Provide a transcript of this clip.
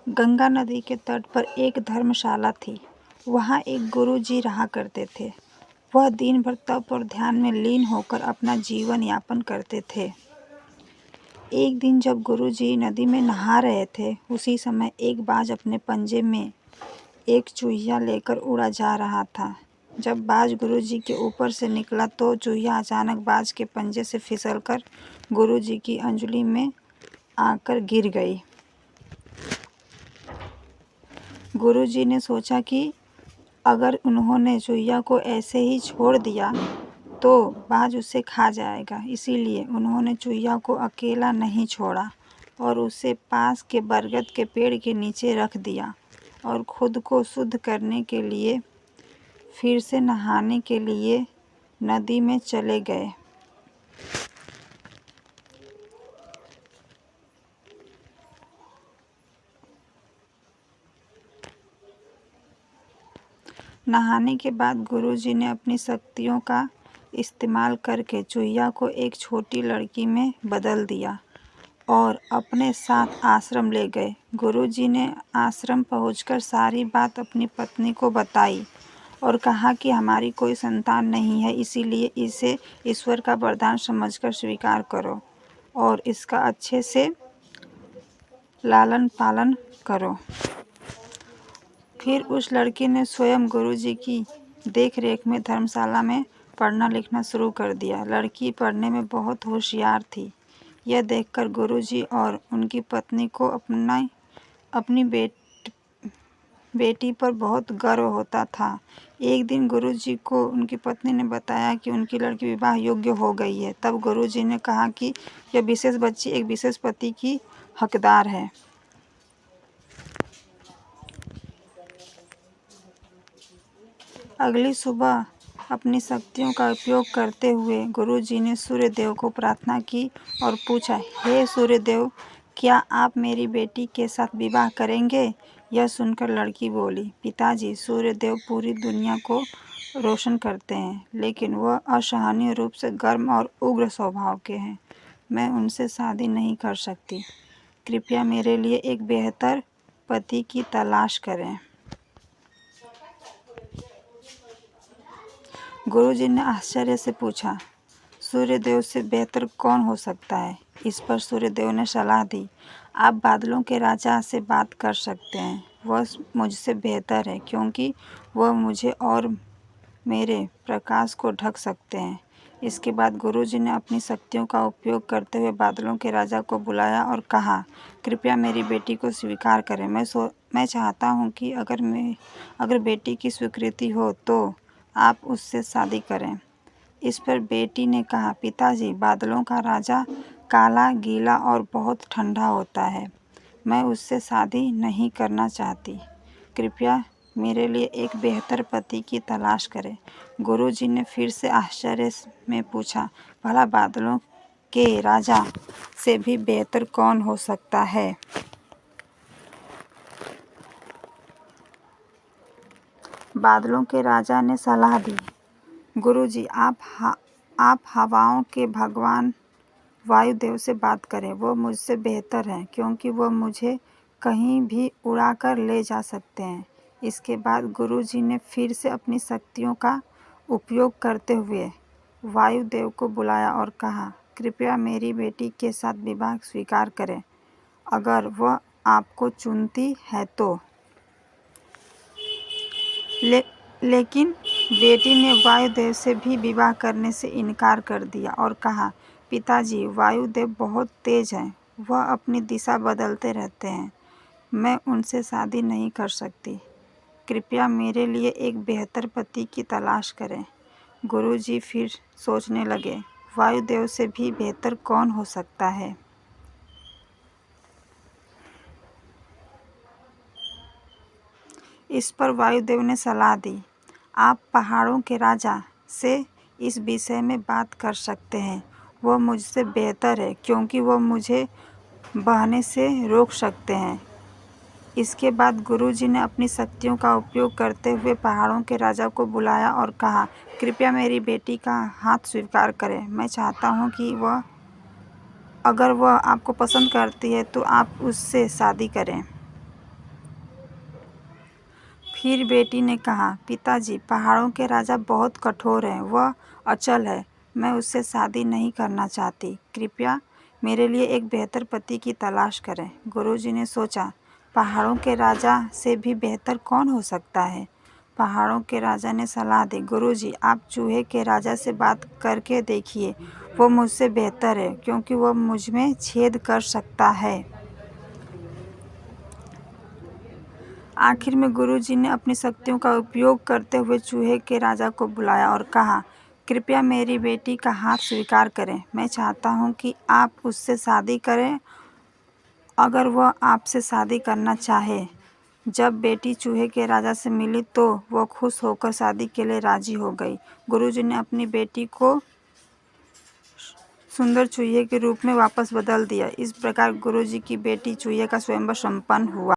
गंगा नदी के तट पर एक धर्मशाला थी। वहाँ एक गुरुजी रहा करते थे। वह दिन भर तप और ध्यान में लीन होकर अपना जीवन यापन करते थे। एक दिन जब गुरुजी नदी में नहा रहे थे, उसी समय एक बाज अपने पंजे में एक चूहिया लेकर उड़ा जा रहा था। जब बाज गुरुजी के ऊपर से निकला तो चूहिया अचानक बाज के पंजे से फिसलकर गुरुजी की अंजुली में आकर गिर गई। गुरुजी ने सोचा कि अगर उन्होंने चूहिया को ऐसे ही छोड़ दिया तो बाज उसे खा जाएगा। इसीलिए उन्होंने चूहिया को अकेला नहीं छोड़ा और उसे पास के बरगद के पेड़ के नीचे रख दिया और खुद को शुद्ध करने के लिए फिर से नहाने के लिए नदी में चले गए। नहाने के बाद गुरुजी ने अपनी शक्तियों का इस्तेमाल करके चूहिया को एक छोटी लड़की में बदल दिया और अपने साथ आश्रम ले गए। गुरुजी ने आश्रम पहुंचकर सारी बात अपनी पत्नी को बताई और कहा कि हमारी कोई संतान नहीं है, इसीलिए इसे ईश्वर का वरदान समझकर स्वीकार करो और इसका अच्छे से लालन पालन करो। फिर उस लड़की ने स्वयं गुरुजी की देखरेख में धर्मशाला में पढ़ना लिखना शुरू कर दिया। लड़की पढ़ने में बहुत होशियार थी। यह देखकर गुरुजी और उनकी पत्नी को अपनी बेटी पर बहुत गर्व होता था। एक दिन गुरुजी को उनकी पत्नी ने बताया कि उनकी लड़की विवाह योग्य हो गई है। तब गुरुजी ने कहा कि यह विशेष बच्ची एक विशेष पति की हकदार है। अगली सुबह अपनी शक्तियों का उपयोग करते हुए गुरुजी ने सूर्यदेव को प्रार्थना की और पूछा, हे सूर्यदेव, क्या आप मेरी बेटी के साथ विवाह करेंगे? यह सुनकर लड़की बोली, पिताजी, सूर्यदेव पूरी दुनिया को रोशन करते हैं, लेकिन वह असहनीय रूप से गर्म और उग्र स्वभाव के हैं। मैं उनसे शादी नहीं कर सकती। कृपया मेरे लिए एक बेहतर पति की तलाश करें। गुरुजी ने आश्चर्य से पूछा, सूर्यदेव से बेहतर कौन हो सकता है? इस पर सूर्यदेव ने सलाह दी, आप बादलों के राजा से बात कर सकते हैं। वह मुझसे बेहतर है क्योंकि वह मुझे और मेरे प्रकाश को ढक सकते हैं। इसके बाद गुरुजी ने अपनी शक्तियों का उपयोग करते हुए बादलों के राजा को बुलाया और कहा, कृपया मेरी बेटी को स्वीकार करें। मैं चाहता हूँ कि अगर बेटी की स्वीकृति हो तो आप उससे शादी करें। इस पर बेटी ने कहा, पिताजी, बादलों का राजा काला, गीला और बहुत ठंडा होता है। मैं उससे शादी नहीं करना चाहती। कृपया मेरे लिए एक बेहतर पति की तलाश करें। गुरुजी ने फिर से आश्चर्य में पूछा, भला बादलों के राजा से भी बेहतर कौन हो सकता है? बादलों के राजा ने सलाह दी, गुरुजी, आप हवाओं के भगवान वायुदेव से बात करें। वो मुझसे बेहतर हैं क्योंकि वो मुझे कहीं भी उड़ाकर ले जा सकते हैं। इसके बाद गुरुजी ने फिर से अपनी शक्तियों का उपयोग करते हुए वायुदेव को बुलाया और कहा, कृपया मेरी बेटी के साथ विवाह स्वीकार करें, अगर वह आपको चुनती है तो। लेकिन बेटी ने वायुदेव से भी विवाह करने से इनकार कर दिया और कहा, पिताजी, वायुदेव बहुत तेज हैं। वह अपनी दिशा बदलते रहते हैं। मैं उनसे शादी नहीं कर सकती। कृपया मेरे लिए एक बेहतर पति की तलाश करें। गुरुजी फिर सोचने लगे, वायुदेव से भी बेहतर कौन हो सकता है? इस पर वायुदेव ने सलाह दी, आप पहाड़ों के राजा से इस विषय में बात कर सकते हैं। वह मुझसे बेहतर है क्योंकि वह मुझे बहने से रोक सकते हैं। इसके बाद गुरुजी ने अपनी शक्तियों का उपयोग करते हुए पहाड़ों के राजा को बुलाया और कहा, कृपया मेरी बेटी का हाथ स्वीकार करें। मैं चाहता हूँ कि अगर वह आपको पसंद करती है तो आप उससे शादी करें। फिर बेटी ने कहा, पिताजी, पहाड़ों के राजा बहुत कठोर हैं, वह अचल है। मैं उससे शादी नहीं करना चाहती। कृपया मेरे लिए एक बेहतर पति की तलाश करें। गुरुजी ने सोचा, पहाड़ों के राजा से भी बेहतर कौन हो सकता है? पहाड़ों के राजा ने सलाह दी, गुरुजी, आप चूहे के राजा से बात करके देखिए। वो मुझसे बेहतर है क्योंकि वह मुझ में छेद कर सकता है। आखिर में गुरुजी ने अपनी शक्तियों का उपयोग करते हुए चूहे के राजा को बुलाया और कहा, कृपया मेरी बेटी का हाथ स्वीकार करें। मैं चाहता हूँ कि आप उससे शादी करें अगर वह आपसे शादी करना चाहे। जब बेटी चूहे के राजा से मिली तो वह खुश होकर शादी के लिए राजी हो गई। गुरुजी ने अपनी बेटी को सुंदर चूहे के रूप में वापस बदल दिया। इस प्रकार गुरुजी की बेटी चूहे का स्वयंवर संपन्न हुआ।